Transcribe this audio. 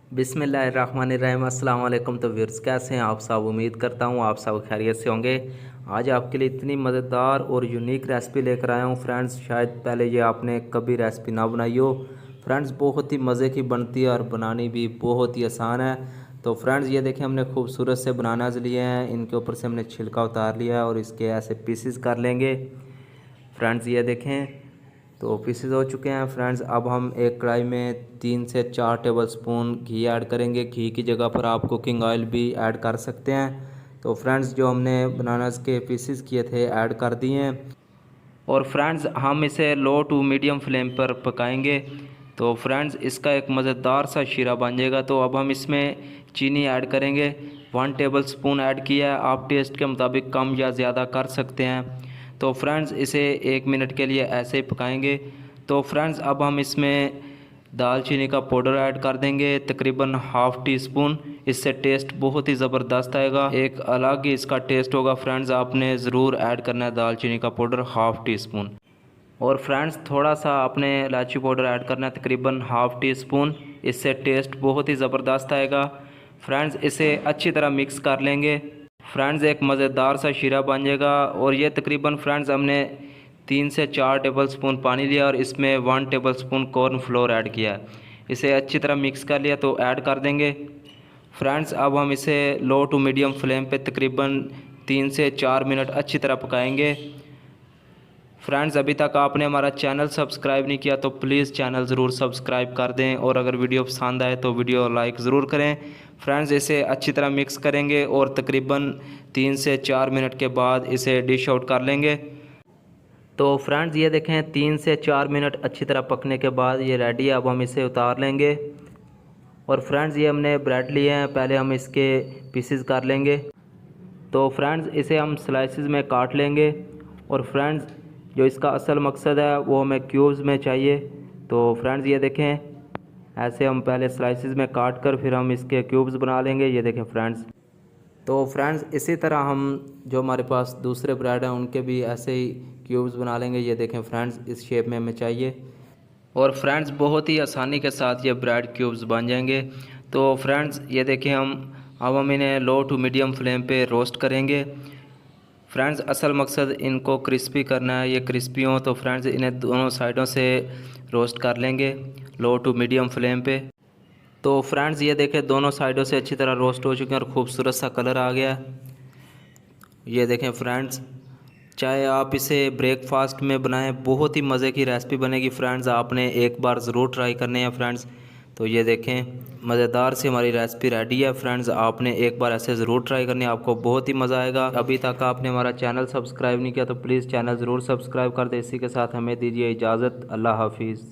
बिस्मिल्लाहिर्रहमानिर्रहीम। अस्सलाम वालेकुम। तो व्यूअर्स, कैसे हैं आप सब? उम्मीद करता हूँ आप सब खैरियत से होंगे। आज आपके लिए इतनी मज़ेदार और यूनिक रेसिपी लेकर आया हूँ फ्रेंड्स, शायद पहले ये आपने कभी रेसिपी ना बनाई हो। फ्रेंड्स बहुत ही मज़े की बनती है और बनानी भी बहुत ही आसान है। तो फ्रेंड्स ये देखें, हमने खूबसूरत से बनानाज लिए हैं, इनके ऊपर से हमने छिलका उतार लिया है और इसके ऐसे पीसेस कर लेंगे। फ्रेंड्स ये देखें, तो पीसेस हो चुके हैं। फ्रेंड्स अब हम एक कढ़ाई में 3 से 4 टेबलस्पून घी ऐड करेंगे। घी की जगह पर आप कुकिंग ऑयल भी ऐड कर सकते हैं। तो फ्रेंड्स जो हमने बनानास के पीसेस किए थे ऐड कर दिए हैं और फ्रेंड्स हम इसे लो टू मीडियम फ्लेम पर पकाएंगे। तो फ्रेंड्स इसका एक मज़ेदार सा शीरा बन जाएगा। तो अब हम इसमें चीनी ऐड करेंगे। 1 टेबलस्पून ऐड किया है, आप टेस्ट के मुताबिक कम या ज़्यादा कर सकते हैं। तो फ्रेंड्स इसे 1 मिनट के लिए ऐसे ही पकाएंगे। तो फ्रेंड्स अब हम इसमें दालचीनी का पाउडर ऐड कर देंगे, तकरीबन हाफ़ टी स्पून। इससे टेस्ट बहुत ही ज़बरदस्त आएगा, एक अलग ही इसका टेस्ट होगा। फ्रेंड्स आपने ज़रूर ऐड करना है दालचीनी का पाउडर हाफ़ टी स्पून। और फ्रेंड्स थोड़ा सा आपने इलायची पाउडर ऐड करना है, तकरीबन हाफ़ टी स्पून। इससे टेस्ट बहुत ही ज़बरदस्त आएगा। फ्रेंड्स इसे अच्छी तरह मिक्स कर लेंगे। फ्रेंड्स एक मज़ेदार सा शीरा बन जाएगा। और ये तकरीबन फ्रेंड्स हमने 3 से 4 टेबलस्पून पानी लिया और इसमें 1 टेबलस्पून कॉर्न फ्लोर ऐड किया। इसे अच्छी तरह मिक्स कर लिया तो ऐड कर देंगे। फ्रेंड्स अब हम इसे लो टू मीडियम फ्लेम पे तकरीबन 3 से 4 मिनट अच्छी तरह पकाएंगे। फ्रेंड्स अभी तक आपने हमारा चैनल सब्सक्राइब नहीं किया तो प्लीज़ चैनल ज़रूर सब्सक्राइब कर दें, और अगर वीडियो पसंद आए तो वीडियो लाइक ज़रूर करें। फ्रेंड्स इसे अच्छी तरह मिक्स करेंगे और तकरीबन 3 से 4 मिनट के बाद इसे डिश आउट कर लेंगे। तो फ्रेंड्स ये देखें, 3 से 4 मिनट अच्छी तरह पकने के बाद ये रेडी है। अब हम इसे उतार लेंगे। और फ्रेंड्स ये हमने ब्रेड लिए हैं, पहले हम इसके पीसेस कर लेंगे। तो फ्रेंड्स इसे हम स्लाइसिस में काट लेंगे। और फ्रेंड्स जो इसका असल मकसद है वो हमें क्यूब्स में चाहिए। तो फ्रेंड्स ये देखें, ऐसे हम पहले स्लाइसिस में काट कर फिर हम इसके क्यूब्स बना लेंगे। ये देखें फ्रेंड्स। तो फ्रेंड्स इसी तरह हम जो हमारे पास दूसरे ब्रेड हैं उनके भी ऐसे ही क्यूब्स बना लेंगे। ये देखें फ्रेंड्स, इस शेप में हमें चाहिए। और फ्रेंड्स बहुत ही आसानी के साथ ये ब्रेड क्यूब्स बन जाएंगे। तो फ्रेंड्स ये देखें, हम इन्हें लो टू मीडियम फ्लेम पे रोस्ट करेंगे। फ्रेंड्स असल मकसद इनको क्रिस्पी करना है, ये क्रिस्पी हों। तो फ्रेंड्स इन्हें दोनों साइडों से रोस्ट कर लेंगे लो टू मीडियम फ्लेम पे। तो फ्रेंड्स ये देखें, दोनों साइडों से अच्छी तरह रोस्ट हो चुके हैं और खूबसूरत सा कलर आ गया है। ये देखें फ्रेंड्स, चाहे आप इसे ब्रेकफास्ट में बनाएं, बहुत ही मज़े की रेसिपी बनेगी। फ्रेंड्स आपने एक बार ज़रूर ट्राई करने हैं फ्रेंड्स। तो ये देखें, मज़ेदार सी हमारी रेसिपी रेडी है। फ्रेंड्स आपने एक बार ऐसे ज़रूर ट्राई करनी है, आपको बहुत ही मज़ा आएगा। अभी तक आपने हमारा चैनल सब्सक्राइब नहीं किया तो प्लीज़ चैनल ज़रूर सब्सक्राइब कर दें। इसी के साथ हमें दीजिए इजाज़त। अल्लाह हाफिज़।